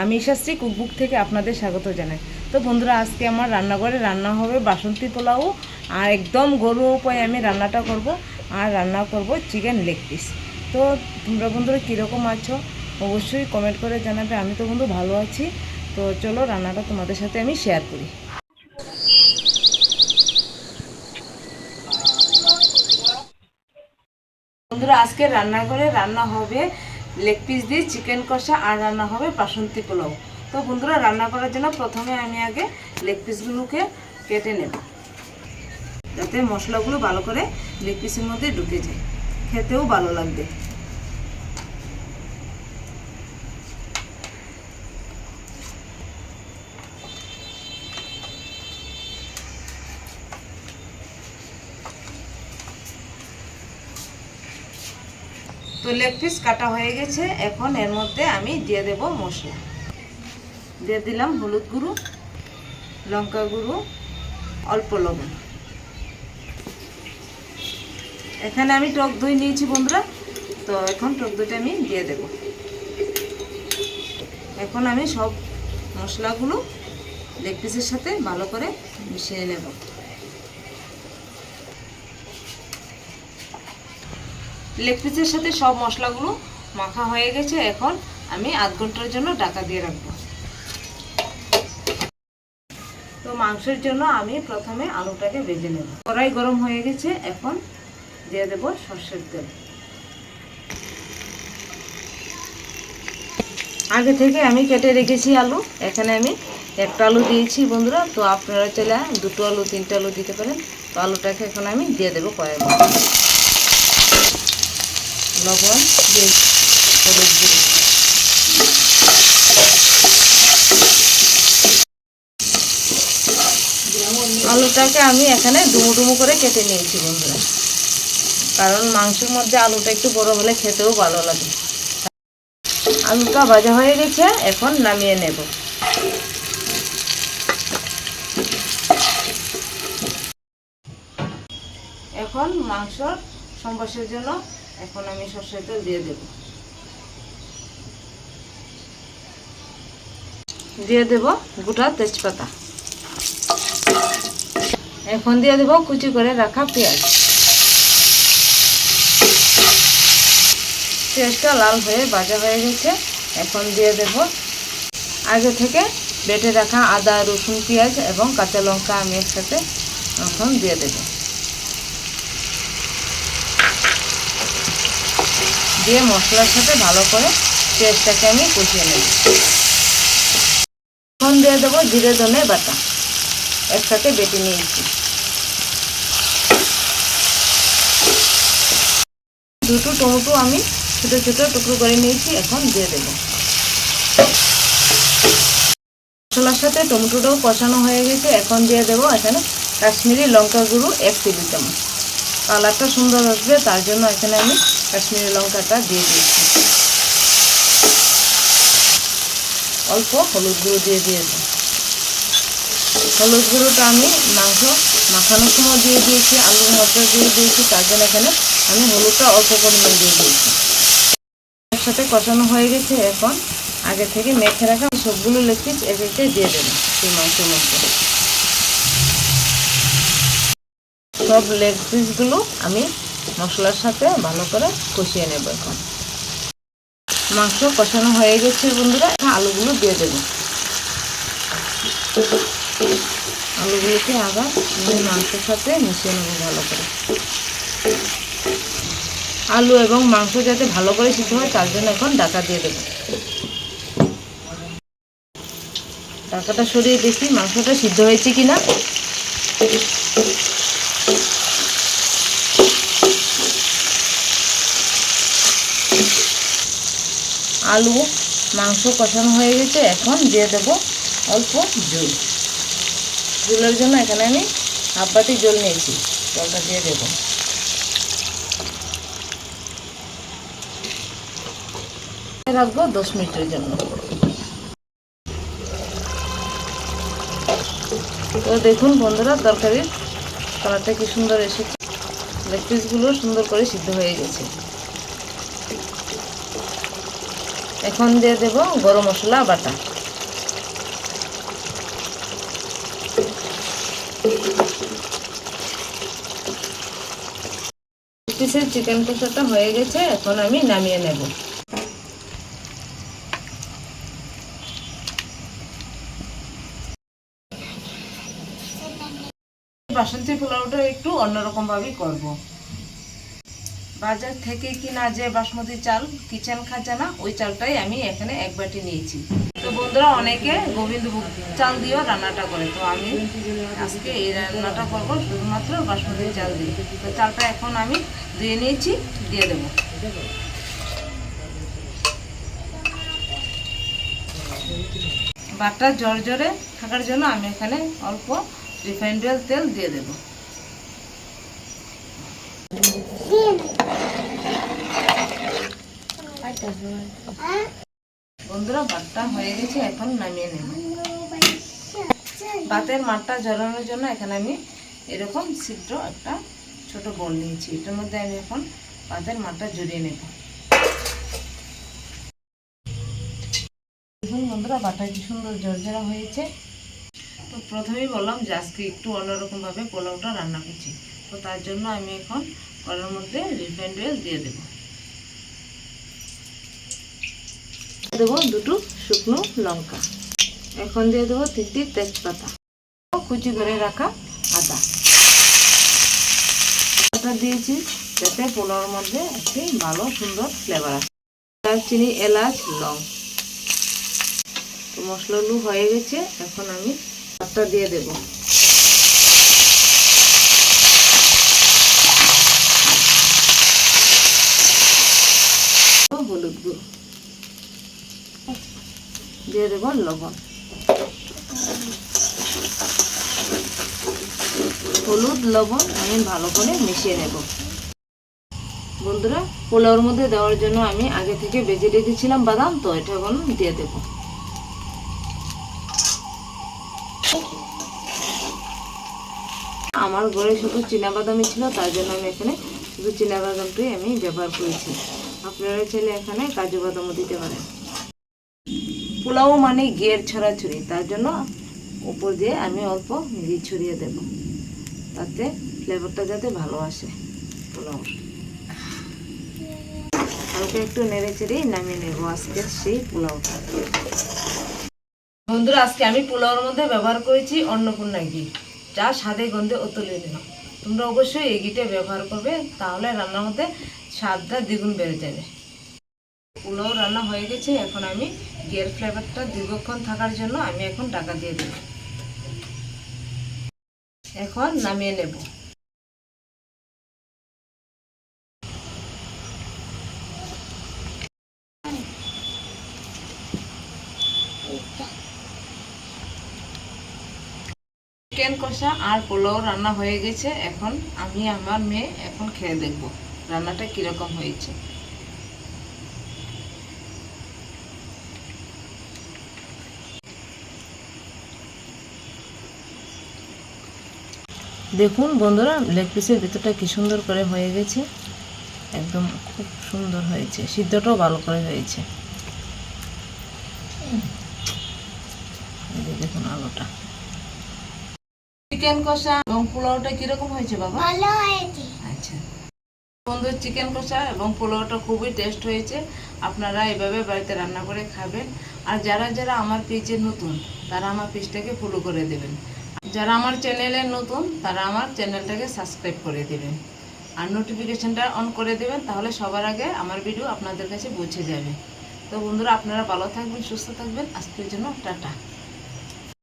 আমি ইশাশ্রী কুকবুক থেকে আপনাদের স্বাগত জানাই। তো বন্ধুরা, আজকে আমার রান্নাঘরে রান্না হবে বাসন্তী পোলাও, আর একদম গরুর উপায়ে আমি রান্নাটা করব, আর রান্না করব চিকেন লেগ পিস। তো তোমরা বন্ধুরা কীরকম আছো অবশ্যই কমেন্ট করে জানাবে। আমি তো বন্ধু ভালো আছি। তো চলো রান্নাটা তোমাদের সাথে আমি শেয়ার করি। বন্ধুরা, আজকে রান্নাঘরে রান্না হবে লেগ পিস দিয়ে চিকেন কষা, আর রান্না হবে বাসন্তী পোলাও। তো বন্ধুরা, রান্না করার জন্য প্রথমে আমি আগে লেগ পিসগুলোকে কেটে নেব, যাতে মশলাগুলো ভালো করে লেগ পিসের মধ্যে ঢুকে যায়, খেতেও ভালো লাগবে। তো লেগ পিস কাটা হয়ে গেছে। এখন এর মধ্যে আমি দিয়ে দেব মশলা। দিয়ে দিলাম হলুদ গুঁড়ো, লঙ্কা গুঁড়ো, অল্প লবণ। এখানে আমি টক দই নিয়েছি বন্ধুরা, তো এখন টক দইটা আমি দিয়ে দেব। এখন আমি সব মশলাগুলো লেগ পিসের সাথে ভালো করে মিশিয়ে নেব। লেগ পিসের সাথে সব মশলাগুলো মাখা হয়ে গেছে। এখন আমি আধ ঘন্টার জন্য ঢাকা দিয়ে রাখবো। তো মাংসের জন্য আমি প্রথমে আলুটাকে ভেজে নেব। কড়াই গরম হয়ে গেছে, এখন দিয়ে দেব সরষের তেল। আগে থেকে আমি কেটে রেখেছি আলু, এখানে আমি একটা আলু দিয়েছি বন্ধুরা। তো আপনারা চাইলে দুটো আলু তিনটে আলু দিতে পারেন। তো আলুটাকে এখন আমি দিয়ে দেবো কড়াই, লবণ দিয়ে হলুদ গুঁড়ো। আলুটাকে আমি এখানে ডুমো ডুমো করে কেটে নিয়েছি বন্ধুরা, কারণ মাংসের মধ্যে আলুটা একটু বড় হলে খেতেও ভালো লাগে। আলুটা ভাজা হয়ে গেছে, এখন নামিয়ে নেব। এখন মাংস সম্বাসের জন্য এখন আমি সরষের তেল দিয়ে দেব। দিয়ে দেব গোটা তেজপাতা। এখন দিয়ে দেব কুচি করে রাখা পেঁয়াজ। পেঁয়াজটা লাল হয়ে ভাজা হয়ে গেছে, এখন দিয়ে দেব আগে থেকে বেটে রাখা আদা, রসুন, পেঁয়াজ এবং কাঁচা লঙ্কা আমি একসাথে এখন দিয়ে দেব। দিয়ে মশলার সাথে ভালো করে পেঁয়াজটাকে আমি কষিয়ে নেব। এখন দিয়ে দেবো জিরে ধনে বাটা, একসাথে বেটে নিয়েছি। দুটো টমেটো আমি ছোটো ছোটো টুকরো করে নিয়েছি, এখন দিয়ে দেব। মশলার সাথে টমেটোটাও কষানো হয়ে গেছে, এখন দিয়ে দেব এখানে কাশ্মীরি লঙ্কা গুঁড়ো 1 টেবিল চামচ। কালারটা সুন্দর আসবে, তার জন্য এখানে আমি কাশ্মীরি লঙ্কাটা দিয়ে দিয়েছি। অল্প হলুদ গুঁড়ো দিয়ে দিয়েছি। হলুদ গুঁড়োটা আমি মাংস মাখানোর সময় দিয়ে দিয়েছি, আলুর মধ্যে দিয়ে দিয়েছি, তার জন্য এখানে আমি হলুদটা অল্প পরিমাণ দিয়ে দিয়েছি। এর সাথে কষানো হয়ে গেছে, এখন আগে থেকে মেখে রাখা সবগুলো লেগ পিস একে একে দিয়ে দেবো সেই মাংসের মধ্যে। সব লেগ পিসগুলো আমি মশলার সাথে ভালো করে কষিয়ে নেব। এখন মাংস কষানো হয়ে গেছে বন্ধুরা, আলুগুলো দিয়ে দেব। আলুগুলোকে আবার মাংসের সাথে মিশিয়ে নেব ভালো করে। আলু এবং মাংস যাতে ভালো করে সিদ্ধ হয়, তার জন্য এখন ঢাকা দিয়ে দেব। ঢাকাটা সরিয়ে দেখি মাংসটা সিদ্ধ হয়েছে কিনা। আলু মাংস কষানো হয়ে গেছে, এখন দিয়ে দেব অল্প জল। জলের জন্য এখানে আমি হাফ বাটি জল নিয়েছি, জলটা দিয়ে দেব। রাখবো 10 মিনিটের জন্য। তো দেখুন বন্ধুরা, তরকারির কালারটা কি সুন্দর এসেছে। লেগ পিসগুলো সুন্দর করে সিদ্ধ হয়ে গেছে। এখন দিয়ে দেব গরম মশলা বাটা। পিসের চিকেন কষাটা হয়ে গেছে, এখন আমি নামিয়ে নেব। বাসন্তী পোলাওটা একটু অন্যরকম ভাবেই করব। বাজার থেকে কিনা যে বাসমতি চাল কিচেন খাজানা, ওই চালটাই আমি এখানে এক বাটি নিয়েছি। তো বন্ধুরা, অনেকে গোবিন্দভোগ চাল দিয়েও রান্নাটা করে, তো আমি আজকে এই রান্নাটা করব শুধুমাত্র বাসমতি চাল দিয়ে। তো চালটা এখন আমি ধুয়ে নিয়েছি, দিয়ে দেব। বাটা জর্জরে থাকার জন্য আমি এখানে অল্প রিফাইন্ড তেল দিয়ে দেব। বন্ধুরা, ভাতটা হয়ে গেছে, এখন নামিয়ে নেব। ভাতের মাঠটা ঝরানোর জন্য এখানে আমি এরকম ছিদ্র একটা ছোট বল নিয়েছি, এটার মধ্যে আমি এখন ভাতের মাঠটা জড়িয়ে নেব। দেখুন বন্ধুরা, ভাতটা কি সুন্দর ঝরঝরা হয়েছে। তো প্রথমেই বললাম যে আজকে একটু অন্যরকম ভাবে পোলাওটা রান্না করছি, তো তার জন্য আমি এখন কড়াইয়ের মধ্যে রিফাইন্ড অয়েল দিয়ে দেব। দেবো দুটো শুকনো লঙ্কা, এখন দিয়ে দেবো 3টি তেজপাতা, কুচি করে রাখা আদা দিয়েছি যাতে পোলাওর মধ্যে একটি ভালো সুন্দর ফ্লেভার আসে। দারচিনি, এলাচ, লং। তো মশলাগুলো হয়ে গেছে, এখন আমি ভাতটা দিয়ে দেব। হলুদ গুঁড়ো দিয়ে দেব, লবণ, হলুদ লবণ আমি ভালো করে মিশিয়ে নেব। বন্ধুরা, পোলাওর মধ্যে দেওয়ার জন্য আমি আগে থেকে ভেজে রেখেছিলাম বাদাম, তো এটা এখন দিয়ে দেব। আমার ঘরে শুধু চীনাবাদামই ছিল, তার জন্য আমি এখানে শুধু চীনাবাদামটাই আমি ব্যবহার করেছি। আপনারা চাইলে এখানে কাজু বাদামও দিতে পারেন। পোলাও মানে ঘিয়ের ছড়াছড়ি, তার জন্য উপর দিয়ে আমি অল্প ঘি ছড়িয়ে দেব, তাতে ফ্লেভারটা যাতে ভালো আসে পোলাও। হালকা একটু নেড়ে চেড়ে নামিয়ে নেব আজকে সেই পোলাওটা। বন্ধুরা, আজকে আমি পোলাওর মধ্যে ব্যবহার করেছি অন্নপূর্ণা ঘি, যা স্বাদে গন্ধে অতুলনীয়। তোমরা অবশ্যই এই ঘিটা ব্যবহার করবে, তাহলে রান্নার মধ্যে স্বাদটা দ্বিগুণ বেড়ে যাবে। পোলাও রান্না হয়ে গেছে, এখন আমি ঘিয়ের ফ্লেভারটা দীর্ঘক্ষণ থাকার জন্য আমি এখন ঢাকা দিয়ে দেব। এখন নামিয়ে নেব। চিকেন কষা আর পোলাও রান্না হয়ে গেছে, এখন আমি আমার মেয়ে এখন খেয়ে দেখব রান্নাটা কিরকম হয়েছে। দেখুন বন্ধুরা, লেগ পিসের ভিতরটা কি সুন্দর করে হয়ে গেছে, একদম খুব সুন্দর হয়েছে, সিদ্ধটাও ভালো করে হয়েছে। দেখুন আলুটা। চিকেন কষা এবং পোলাওটা কিরকম হয়েছে বাবা? ভালো হয়েছে। আচ্ছা বন্ধু, চিকেন কষা এবং পোলাওটা খুবই টেস্ট হয়েছে। আপনারা এভাবে বাড়িতে রান্না করে খাবেন। আর যারা যারা আমার পেজে নতুন, তারা আমার পেজটাকে ফলো করে দেবেন। যারা আমার চ্যানেলে নতুন, তারা আমার চ্যানেলটাকে সাবস্ক্রাইব করে দেবেন আর নোটিফিকেশনটা অন করে দেবেন, তাহলে সবার আগে আমার ভিডিও আপনাদের কাছে পৌঁছে যাবে। তো বন্ধুরা, আপনারা ভালো থাকবেন, সুস্থ থাকবেন। আজকের জন্য টাটা।